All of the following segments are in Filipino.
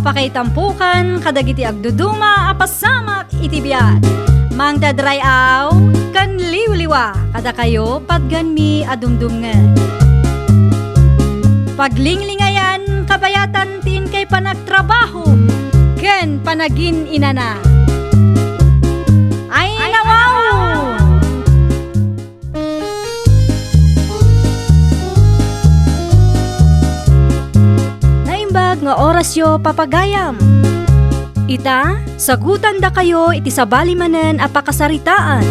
Apakaitampukan kadagiti agduduma apasamak iti biat. Mangdadrayaw kan liwliwa kada kayo patganmi adumdumngen. Paglinglingayan kabayatan tin kay panagtrabaho ken panagin inana. Ay nawaw! Naimbag nga orasyo papagayam. Ita, sagutan da kayo iti sabali manen apakasaritaan.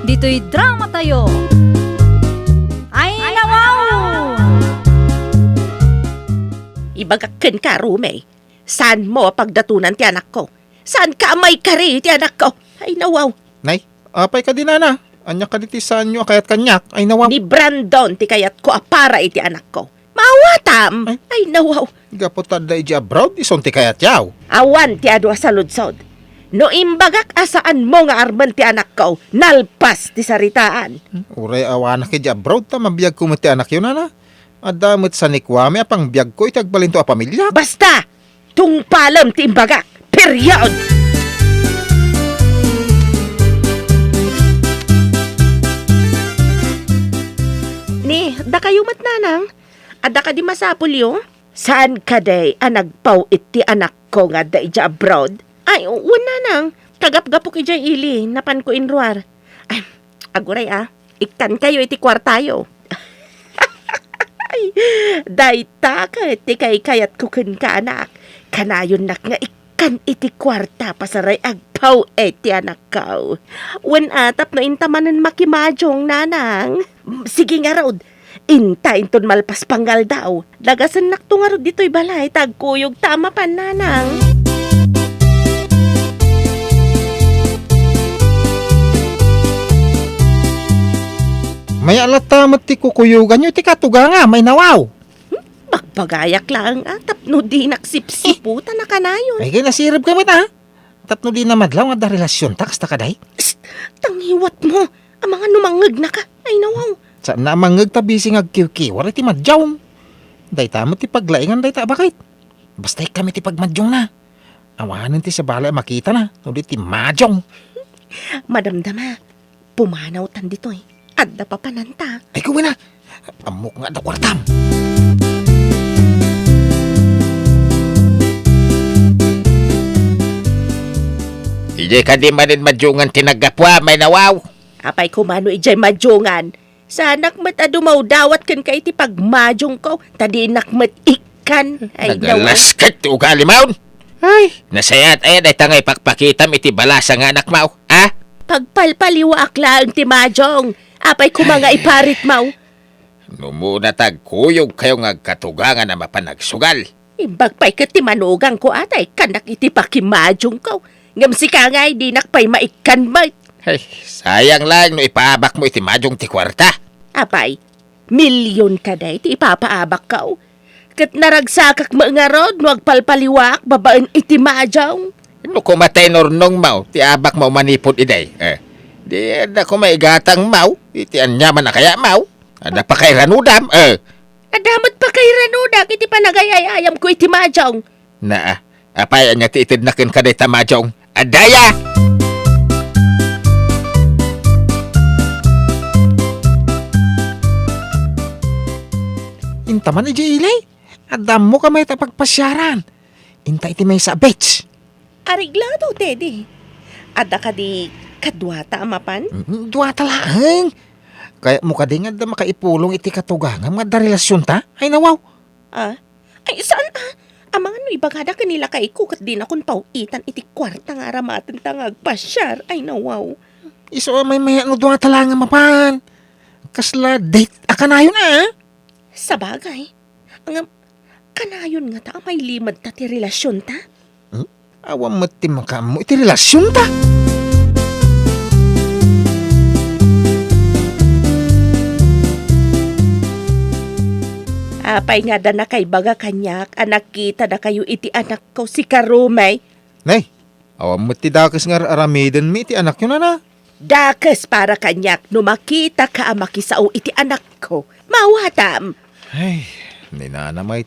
Dito'y drama tayo. Ay nawaw! Ibagakken ka, Rume. Saan mo pagdatunan ti anak ko? Saan ka may kari ti anak ko? Ay nawaw. Nay, apay ka din na. Anya ka diti saan nyo kayat kanyak. Ay nawaw. Ni Brandon ti kayat ko apara iti anak ko. Mawatam! Ay nawaw. Gapotad da iji abroad, ison ti kayat yaw. Awan ti adwa sa ludsod. No imbagak asaan mo nga arman ti anak ko, nalpas ti saritaan. Uray awanak iji abroad ta, mabiyag ko mo ti anak yun na. Adamot sa nikwame, apang biyag ko itagbalinto a pamilya. Basta! Tungpalam ti imbagak. Period! Ni, da kayo matnanang? Ada ka di masapulyo? Saan ka day anagpaw iti anak ko nga da ija abroad? Ay, una nang. Kagap-gapok ija ili, napan ko inruar. Ay, aguray ikan kayo iti kwartayo. Ay, dayta ka iti kay kayat kukin ka anak. Kanayon nak nga ikan iti kwarta pasaray agpaw iti anak ko. Wen atap no intamanan makimajong nanang. Sige nga raod. Intayin ton malpas panggal daw. Lagasan naktungarod dito'y balay, tagkuyog tama pa nanang. May alatamat ti kukuyugan nyo, ti katuga nga, may nawaw. Pagpagayak lang tapno di naksipsiputan na kanayon. Ay kinasirap kami ta. Tapno di na madlaw nga da relasyon ta, kasta kaday. Tanghiwat mo, ang mga numangag na ka. Ay nawaw. Sa namangag tabisi nga kiw-kiwar iti madjawng. Day tamot ti paglaingan day ta, bakit? Basta kami ti pagmadjong na. Awanan ti sa bala makita na, ulit ti madjong. Madamdama, pumanaw tan dito Adda pa pananta. Ay kuwi na, amok nga da kwartam. Ije ka di manin madjungan tinagapwa, may nawaw. Apay kumano ijay madjongan. Sa nakmat adumaw dawat kan kay ti pagmajong ko. Tadi nakmat ikan. Ay Nagalaskat ti ugali maun. Ay, nasayat ay tangay pakpakitam iti balasa nga anak mau. Ha? pagpalpaliwa akla ang ti majong. Apay kumanga iparit mau. Numuna tagkuyog kayo nga katugangan na mapanagsugal. Imbagpay kat ti manugang ko atay. Kanak iti pakimajong ko. Ngam si kangay di nakpay maikan mat. Ay, sayang lang no ipaabak mo iti majong ti kwarta. Apay, milyon ka day ti ipapaabak ka. Kat naragsakak mga rod, no agpalpaliwak, babaan iti majong. No kumatay nornong mau, ti abak mo manipod iday. Di ada ko maigatang mau, iti anyaman na kaya mau. Ada pa kay ranudam, Adamot pa kay ranudak, iti panagayayayam ko iti majong. Apay anya ti itid nakin kaday ta majong. Adaya! Intaman na ilay. Adam mo kamay ta pagpasyaran. Inta iti may sa beach. Ariglado, Teddy. Ada ka di kadwata amapan? Duwata lang. Kaya mo ka din nga makaipulong iti katugangan nga da relasyon ta. Ay nawaw. Ay, saan Ang mga ibagada kanila kay kat din akong pauitan iti kwarta nga aramatan tangag pasyar. Ay nawaw. Iso may no duwata lang nga mapan. Kasla date akanayon Sa bagay. Ang kanayon nga ta may limad ta ti relasyon ta. Awam mati makamo iti relasyon ta. Apay nga da na kay baga kanyak, anak kita na kayo iti anak ko si Karumay. Nay, awam mati dakas nga aramiden mi iti anak yun na. Dakas para kanyak, no makita ka makisao iti anak ko. Mawatam. Ay, ninanamay.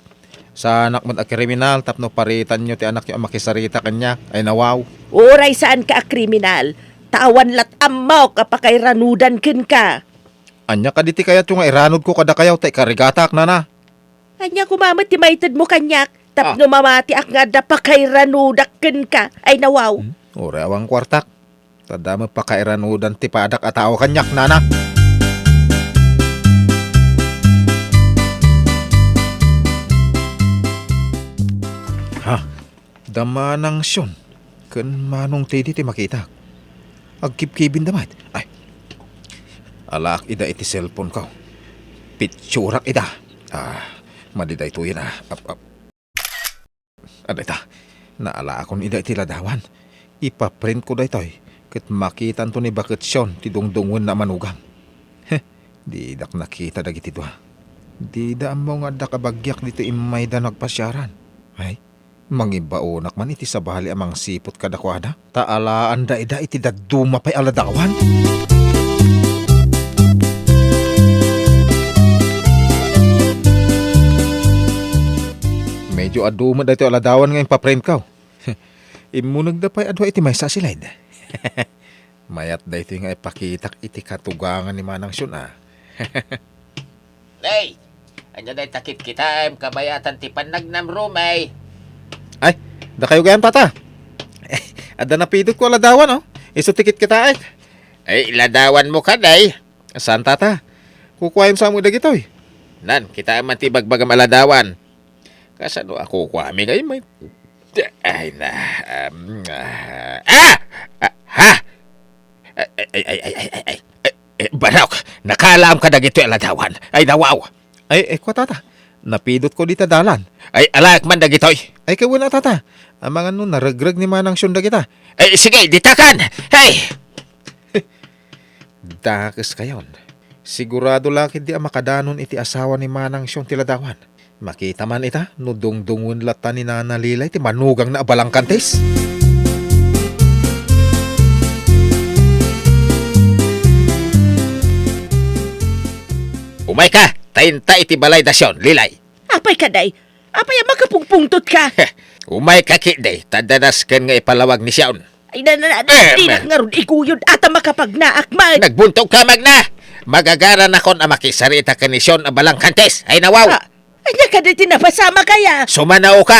Sa anak mo at kriminal, tapno paritan nyo ti anak nyo ang makisarita kanya. Ay nawaw. Uray saan ka kriminal? Tawan lat amaw kapakay ranudan ken ka. Anya ka diti kaya nga iranod ko kada kayaw tay karigatak na. Anya kumamat ti maitid mo kanyak. Tapno mamati ak nga dapakay ranudak ken ka. Ay nawaw. Ore awang kwartak. Tadama pa kairanudan ti padak at tao kanyak nana. Ha? Dama ng syon. Kan manong tedi ti makita. Agkipkibin damat. Ay. Alak ida iti cellphone ko. Pitsurak ida. Madiday tuyin Ap. Aday ta. Naala akong ida iti ladawan. Ipaprint ko day toy. Kat makitan to ni bakit syon ti dungdungon na manugang. Di dak nakita dagiti dua. Di da mo nga da kabagyak dito imay da nagpasyaran. Ay, mangibaunak man iti sabali amang sipot kadakwada. Taalaan da ida iti daduma pa'y aladawan. Medyo aduma da ito aladawan ngayon paprint ko. Imunag da pa'y adwa iti may sasilid. Mayat da ito nga ipakitak iti katugangan ni Manang Syon Hey, anya day takip kita kabayatan ti panagnam rumay. Ay, da kayo gayan tata. Ada napidot ko aladawan Iso tikit kita Ay, iladawan mo ka day. Saan tata? Kukuhayin sa mo dagitoy. Nan, kita man ti bagbagam aladawan. Kasano ako kuami ngayon may... Ay na... Ha! Ay. Barok, nakalam ka dagito aladawan. Ay, nawaw. Ay, kwa tata. Napidot ko dita dalan. Ay, alak man dagitoy. Ay, kawa na tata. Ang mga nun, naragrag ni Manang Syon dagita. Ay, sige, ditakan. Hey! Dakas kayon. Sigurado lakid di ang makadanon iti asawa ni Manang Syon tiladawan. Makita man ita, no dungdungun lata ni Nana Lilay ti manugang na abalang kantes. Umay ka, tainta iti balay dasyon, Lilay. Apay ka day. Apay ang makapungpungtot ka. Umay ka kiday, tadanas ken nga ipalawag ni Siyaon. Ay di na nga ron ikuyod ata makapagnaak man. Nagbuntog ka magna. Magagara na kon ang makisarita ka ni Siyon ang balang kantes. Ay nawaw. Anya ka di tinapasama kaya. Sumanaw ka.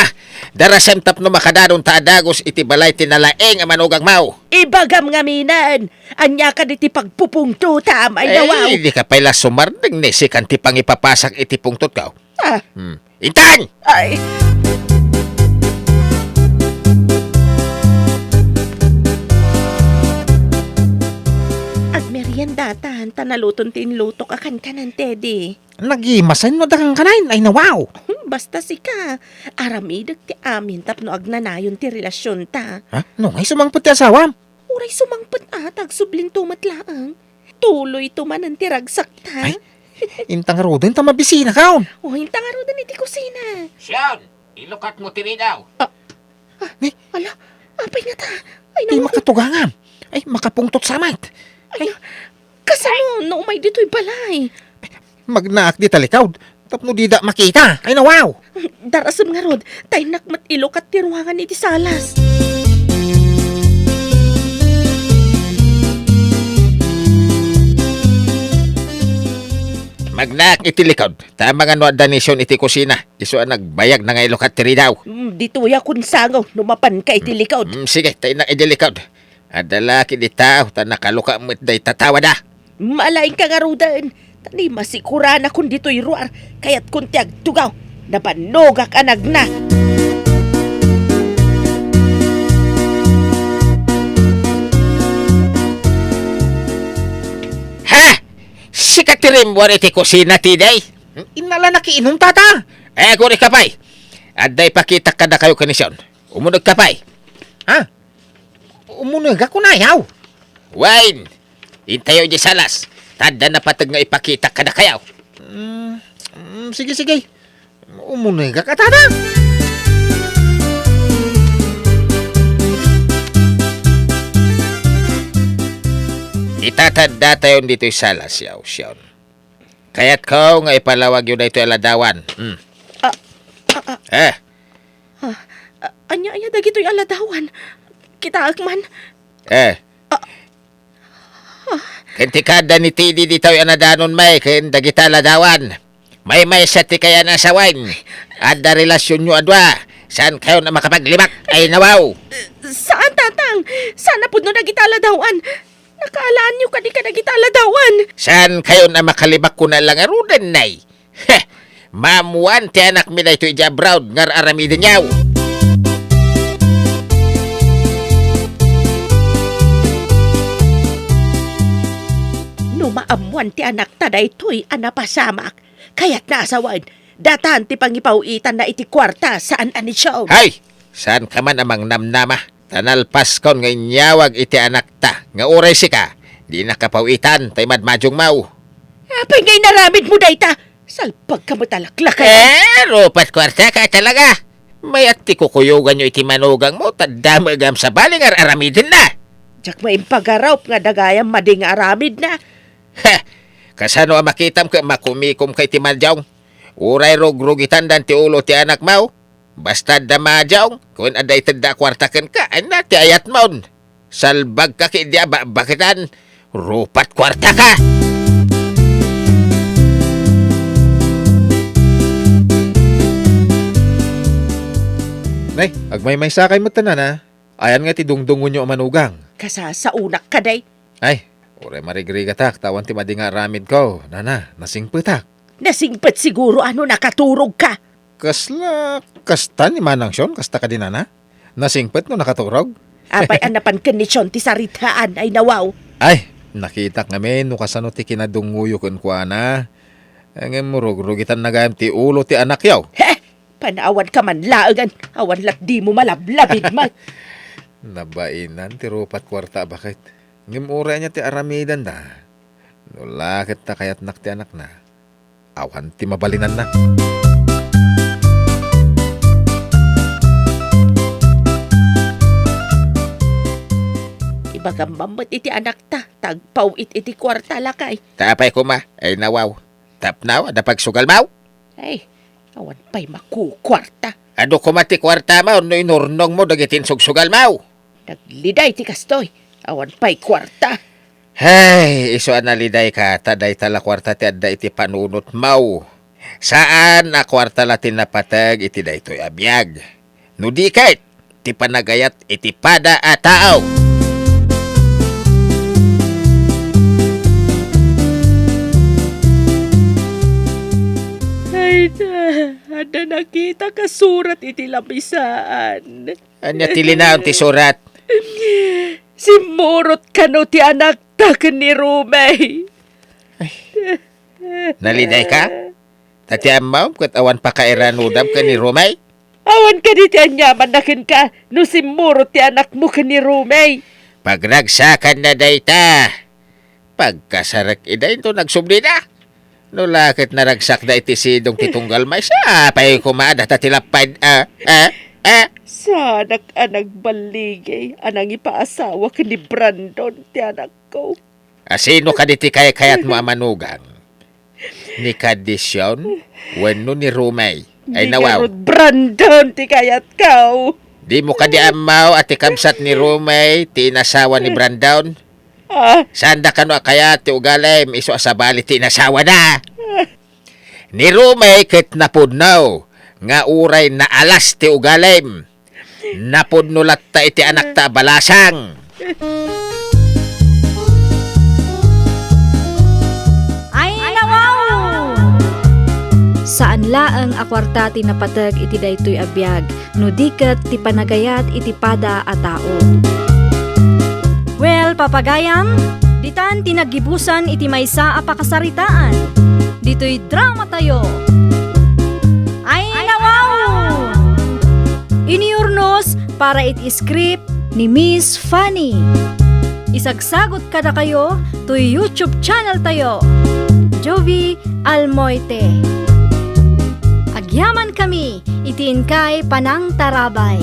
Darasem tap no makadaron taadagos iti balay tinalaeng ang manugang mau. Ibagam nga minan. Anya ka di ti pagpupungto tam. Ay nawaw. Ay, di ka pala sumardeng ni si kanti pang ipapasak iti pungtot ka. Intan! Ay. Agmeriendatan, tanaluton tinlutok akan kanan, Teddy. Nagimasan no dakang kanain. Ay, nawaw. Basta si ka. Aramidag ti amin tapno agnanayon ti relasyon ta. Ha? No, ay sumangpot ti asawa. Uray sumangpot atag sublin tumatlaang. Tuloy tumanan ti ragsak ta. Ay. Intang rodin ta mabisina kaon. O hintang arudan iti kusina. Siyon, ilukat mo tiri daw. Ala, apay nga ta. Ay Di naman. makatugangan. Ay, makapungtot samat. Ay, kasano na umay dito'y balay. Magnaak di talikaw. Tapno di da makita. Ay, nawaw. Darasam nga rod, tay nakmat ilok at tiruangan iti salas. Magnak iti likod. Tama nga no danisyon iti kusina. Iso ang nagbayag na nga ilukat tiri daw. Dito'y akong sangaw, numapan ka iti likod. Sige, tayo na iti likod. Adalaki di tao, ta nakaluka mo't day tatawa da. Malaing ka nga rodan. Tani masikura na kung dito'y ruar, kaya't kuntiag tugaw. Napanogak anag na. Ha! Sikatirim mo iti kusina tiday. Inala nakiinom tata. Guri kapay. Aday pakita ka na kayo kanisyon. Umunog kapay. Ha? Umunag ako na yaw. Wine! Intayo di salas. Tada na patag nga ipakita ka na kayaw. Sige. Umunag ka tata. Itatanda tayo dito'y salas yaw, Siyon. Kaya't ko nga ipalawag yun na ito aladawan. Anya dagito'y aladawan. Kita agman. Kentikada ni Tidi dito yung anadanon may, dagita ladawan. May sa ti kaya nasawain. Ada relasyon nyo adwa. Saan kayo na makapaglibak? Ay nawaw. Saan, tatang? Sana po no nagitala-dawan. Nakaalaan nyo ka di ka nagitala-dawan. Saan kayo na makalibak ko na lang arudan, nay? Mamuan ti anak mi na ito ijabraud ngar aramidin yaw. No maamuan ti anak taday to'y anapasamak. Kaya't naasawan. Datan ti pangipauitan na iti kwarta saan ani siya. Hay! Saan ka man amang namnama? Tanalpas kon nga inyawag iti anak ta. Nga uray si ka. Di nakapawitan tay madmadyong mau. Apay ngay naramid mo dayta. Salpag ka mo talaklakay. Rupat kwarta ka talaga. May at ti kukuyugan nyo iti manugang mo. Tadamagam sa baling aramidin na. Diyak may impagarawp nga dagayang mading aramid na. Kasano ang makitam ka makumikom kay ti madyong? Uray rog-rugitan dan ti ulo ti anak mau. Basta damadyaw, kung aday tanda kwartakan ka, ay na ti ayat maun. Salbag ka ki diya bakitan, rupat kwarta ka. Nay, agmay-may sakay mo tanan ha. Ayan nga ti dungdungon nyo manugang. Kasa sa unak ka day. Ay, uray marigriga tak, tawan ti madinga ramid ko. Nana, nasingpetak. Nasingpet siguro ano nakaturog ka. Kasta ni Manang Siyon, kasta ka din nana. Nasingpet no nakaturog. Apay anapan kondisyon ti saritaan ay nawaw. Ay, nakita kami no kasano ti kinadunguyo kun kuana. Ang murog-rugitan na gayam ti ulo ti anak yaw. Panawan ka man laagan. Awan lat di mo malablabid man. Nabainan ti rupat kwarta bakit? Ngimura niya ti aramidan da. No lakit ta kayat nak ti anak na. Awan ti mabalinan na. Ibaga mamot iti anak ta. Tagpaw iti kwarta lakay. Tapay ko ma, ay nawaw. Tapnaw, adapag sugal mau. Ay, awan pa'y makukwarta. Ado ko mati kwarta mau, no inurnong mo dagitin sugsugal mau. Nagliday ti kastoy. Awan pa'y kwarta. Hey, iso analiday ka, taday tala kwarta ti adda iti panunot mau. Saan na kwarta latin na patag iti da ito'y abiyag. No di kahit, ti panagayat iti pada at tao. Ay na, ada nakita ka surat iti labisaan. Anya tilinaon ti surat. Simurot ka no ti anak ta ni Rumay. Naliday ka? Tati amaw, kat awan pa kairanudam ka ni Romay? Awan ka di ti anyaman nakin ka no simurot ti anak mo ka ni Rumay. Pagragsakan na dayta. Pagkasarak iday to nagsubli na. No lakit naragsak da iti sidong titunggal may siya. Pa'y kumada tatilapad. Sanak anang baligay, anang ipaasawa ka ni Brandon, ti anak ko. Asino ka diti kayat mo amanugang? Ni Kadisyon? Wano ni Rumay? Ay nawaw. Di Brandon, ti kayat ka. Di mo ka di amaw at ikabsat ni Rumay, ti inasawa ni Brandon? Sanda ka no kaya ti ugalay, iso asabali ti inasawa na. Ni Rumay ket napudnaw, nga uray na alas ti ugalay. Napudnulat ta iti anak ta balasang. Ay nawaw! Saan laang akwarta ti napatag iti daytoy abiyag, no diket ti panagayat iti pada a tao. Well, papagayam, ditan tinagibusan iti maysa a pakasaritaan. Dito'y drama tayo. Ay nawaw! Iniurnos para iti script ni Miss Fanny. Isagsagot kada kayo to YouTube channel tayo. Jovi Almoite. Agyaman kami, itin kay Panang Tarabay.